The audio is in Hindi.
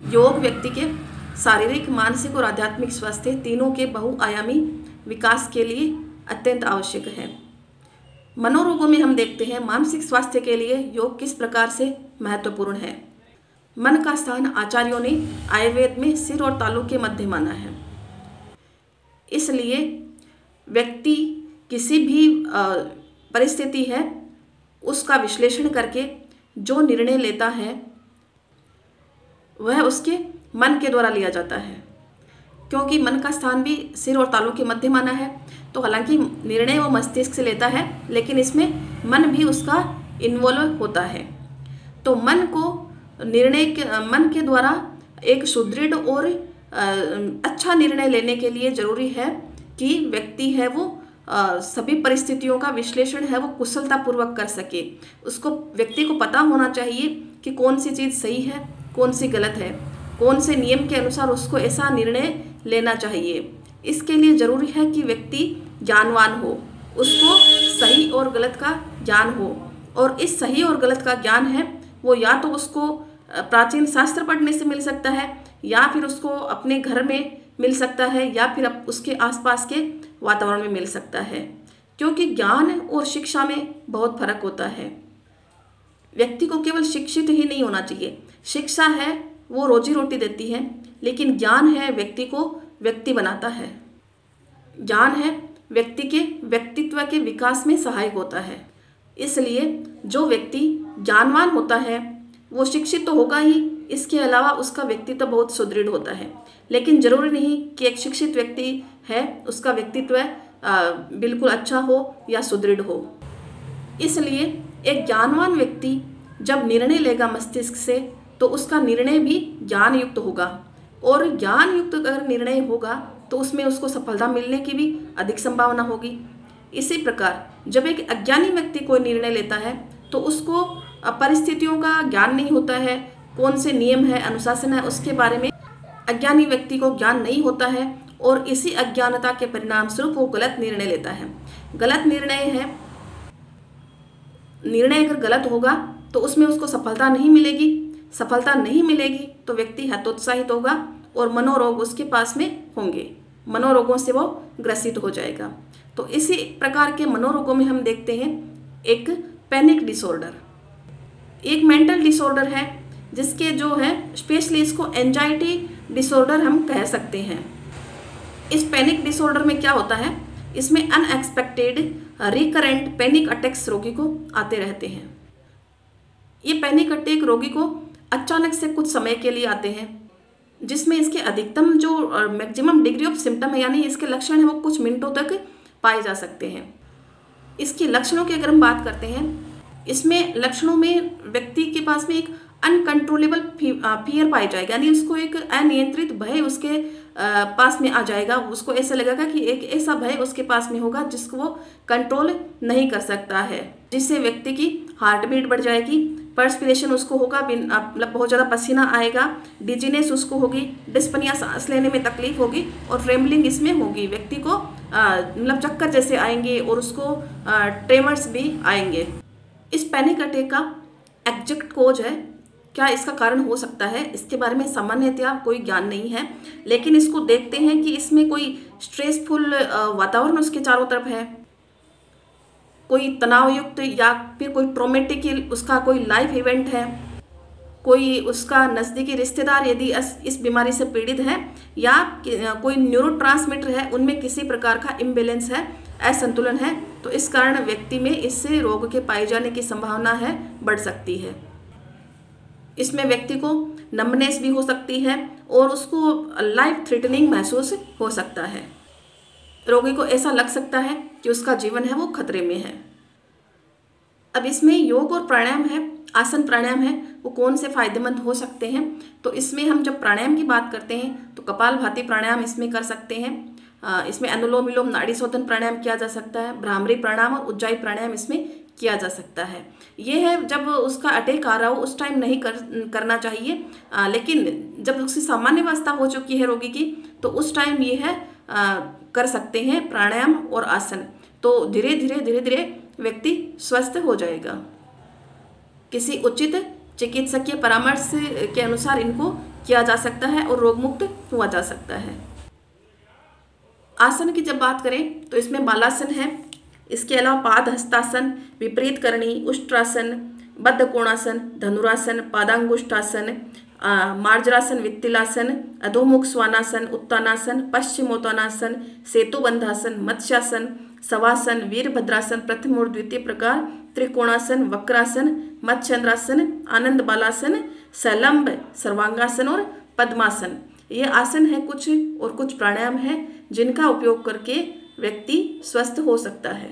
योग व्यक्ति के शारीरिक, मानसिक और आध्यात्मिक स्वास्थ्य तीनों के बहुआयामी विकास के लिए अत्यंत आवश्यक है। मनोरोगों में हम देखते हैं मानसिक स्वास्थ्य के लिए योग किस प्रकार से महत्वपूर्ण है। मन का स्थान आचार्यों ने आयुर्वेद में सिर और तालू के मध्य माना है। इसलिए व्यक्ति किसी भी परिस्थिति है उसका विश्लेषण करके जो निर्णय लेता है वह उसके मन के द्वारा लिया जाता है। क्योंकि मन का स्थान भी सिर और तालू के मध्य माना है, तो हालांकि निर्णय वो मस्तिष्क से लेता है, लेकिन इसमें मन भी उसका इन्वॉल्व होता है। तो मन के द्वारा एक सुदृढ़ और अच्छा निर्णय लेने के लिए जरूरी है कि व्यक्ति है वो सभी परिस्थितियों का विश्लेषण है वो कुशलतापूर्वक कर सके। उसको व्यक्ति को पता होना चाहिए कि कौन सी चीज़ सही है, कौन सी गलत है, कौन से नियम के अनुसार उसको ऐसा निर्णय लेना चाहिए। इसके लिए ज़रूरी है कि व्यक्ति ज्ञानवान हो, उसको सही और गलत का ज्ञान हो। और इस सही और गलत का ज्ञान है वो या तो उसको प्राचीन शास्त्र पढ़ने से मिल सकता है, या फिर उसको अपने घर में मिल सकता है, या फिर उसके आसपास के वातावरण में मिल सकता है। क्योंकि ज्ञान और शिक्षा में बहुत फर्क होता है। व्यक्ति को केवल शिक्षित ही नहीं होना चाहिए। शिक्षा है वो रोजी रोटी देती है, लेकिन ज्ञान है व्यक्ति को व्यक्ति बनाता है। ज्ञान है व्यक्ति के व्यक्तित्व के विकास में सहायक होता है। इसलिए जो व्यक्ति ज्ञानवान होता है वो शिक्षित तो होगा ही, इसके अलावा उसका व्यक्तित्व बहुत सुदृढ़ होता है। लेकिन जरूरी नहीं कि एक शिक्षित व्यक्ति है उसका व्यक्तित्व बिल्कुल अच्छा हो या सुदृढ़ हो। इसलिए एक ज्ञानवान व्यक्ति जब निर्णय लेगा मस्तिष्क से तो उसका निर्णय भी ज्ञान युक्त होगा, और ज्ञान युक्त अगर निर्णय होगा तो उसमें उसको सफलता मिलने की भी अधिक संभावना होगी। इसी प्रकार जब एक अज्ञानी व्यक्ति कोई निर्णय लेता है तो उसको परिस्थितियों का ज्ञान नहीं होता है, कौन से नियम है, अनुशासन है, उसके बारे में अज्ञानी व्यक्ति को ज्ञान नहीं होता है, और इसी अज्ञानता के परिणाम स्वरूप वो गलत निर्णय लेता है। गलत निर्णय अगर गलत होगा तो उसमें उसको सफलता नहीं मिलेगी। सफलता नहीं मिलेगी तो व्यक्ति हतोत्साहित होगा और मनोरोग उसके पास में होंगे, मनोरोगों से वो ग्रसित हो जाएगा। तो इसी प्रकार के मनोरोगों में हम देखते हैं एक पैनिक डिसऑर्डर, एक मेंटल डिसऑर्डर है जिसके जो है स्पेशली इसको एंजाइटी डिसऑर्डर हम कह सकते हैं। इस पैनिक डिसऑर्डर में क्या होता है, इसमें अनएक्सपेक्टेड रिकरेंट पैनिक अटैक्स रोगी को आते रहते हैं। ये पैनिक अटैक रोगी को अचानक से कुछ समय के लिए आते हैं, जिसमें इसके अधिकतम जो मैक्सिमम डिग्री ऑफ सिम्टम है यानी इसके लक्षण है वो कुछ मिनटों तक पाए जा सकते हैं। इसके लक्षणों की अगर हम बात करते हैं, इसमें लक्षणों में व्यक्ति के पास में एक अनकंट्रोलेबल फियर पाई जाएगा, यानी उसको एक अनियंत्रित भय उसके पास में आ जाएगा। उसको ऐसा लगेगा कि एक ऐसा भय उसके पास में होगा जिसको वो कंट्रोल नहीं कर सकता है, जिससे व्यक्ति की हार्ट बीट बढ़ जाएगी, पर्सपिरेशन उसको होगा, मतलब बहुत ज़्यादा पसीना आएगा, डिजीनेस उसको होगी, डिस्पनिया सांस लेने में तकलीफ होगी, और ट्रेमलिंग इसमें होगी। व्यक्ति को मतलब चक्कर जैसे आएंगे और उसको ट्रेमर्स भी आएंगे। इस पैनिक अटैक का एग्जैक्ट कोज है, क्या इसका कारण हो सकता है, इसके बारे में सामान्यतया कोई ज्ञान नहीं है। लेकिन इसको देखते हैं कि इसमें कोई स्ट्रेसफुल वातावरण उसके चारों तरफ है, कोई तनावयुक्त या फिर कोई ट्रॉमेटिक उसका कोई लाइफ इवेंट है, कोई उसका नज़दीकी रिश्तेदार यदि इस बीमारी से पीड़ित है, या कोई न्यूरोट्रांसमीटर है उनमें किसी प्रकार का इम्बैलेंस है, असंतुलन है, तो इस कारण व्यक्ति में इससे रोग के पाए जाने की संभावना है बढ़ सकती है। इसमें व्यक्ति को नम्बनेस भी हो सकती है और उसको लाइफ थ्रेटनिंग महसूस हो सकता है। रोगी को ऐसा लग सकता है कि उसका जीवन है वो खतरे में है। अब इसमें योग और प्राणायाम है, आसन प्राणायाम है, वो कौन से फायदेमंद हो सकते हैं। तो इसमें हम जब प्राणायाम की बात करते हैं तो कपालभाति प्राणायाम इसमें कर सकते हैं। इसमें अनुलोम विलोम नाड़ी शोधन प्राणायाम किया जा सकता है, भ्रामरी प्राणायाम और उज्जाई प्राणायाम इसमें किया जा सकता है। ये है जब उसका अटैक आ रहा हो उस टाइम नहीं करना चाहिए, लेकिन जब उसकी सामान्य अवस्था हो चुकी है रोगी की तो उस टाइम ये है कर सकते हैं प्राणायाम और आसन। तो धीरे धीरे व्यक्ति स्वस्थ हो जाएगा। किसी उचित चिकित्सकीय परामर्श के अनुसार इनको किया जा सकता है और रोग मुक्त हुआ जा सकता है। आसन की जब बात करें तो इसमें बालासन है, इसके अलावा पाद हस्तासन, विपरीत करणी, उष्ट्रासन, बद्ध कोणासन, धनुरासन, पादांगुष्ठासन, मार्जरासन, वित्तिलासन, अधोमुख स्वानासन, उत्तानासन, पश्चिमोत्तानासन, सेतुबंधासन, मत्स्यासन, शवासन, वीरभद्रासन प्रथम और द्वितीय प्रकार, त्रिकोणासन, वक्रासन, मत्स्यचंद्रासन, आनंद बालासन, सलंब, सर्वांगासन और पद्मासन। ये आसन है कुछ और कुछ प्राणायाम है जिनका उपयोग करके व्यक्ति स्वस्थ हो सकता है।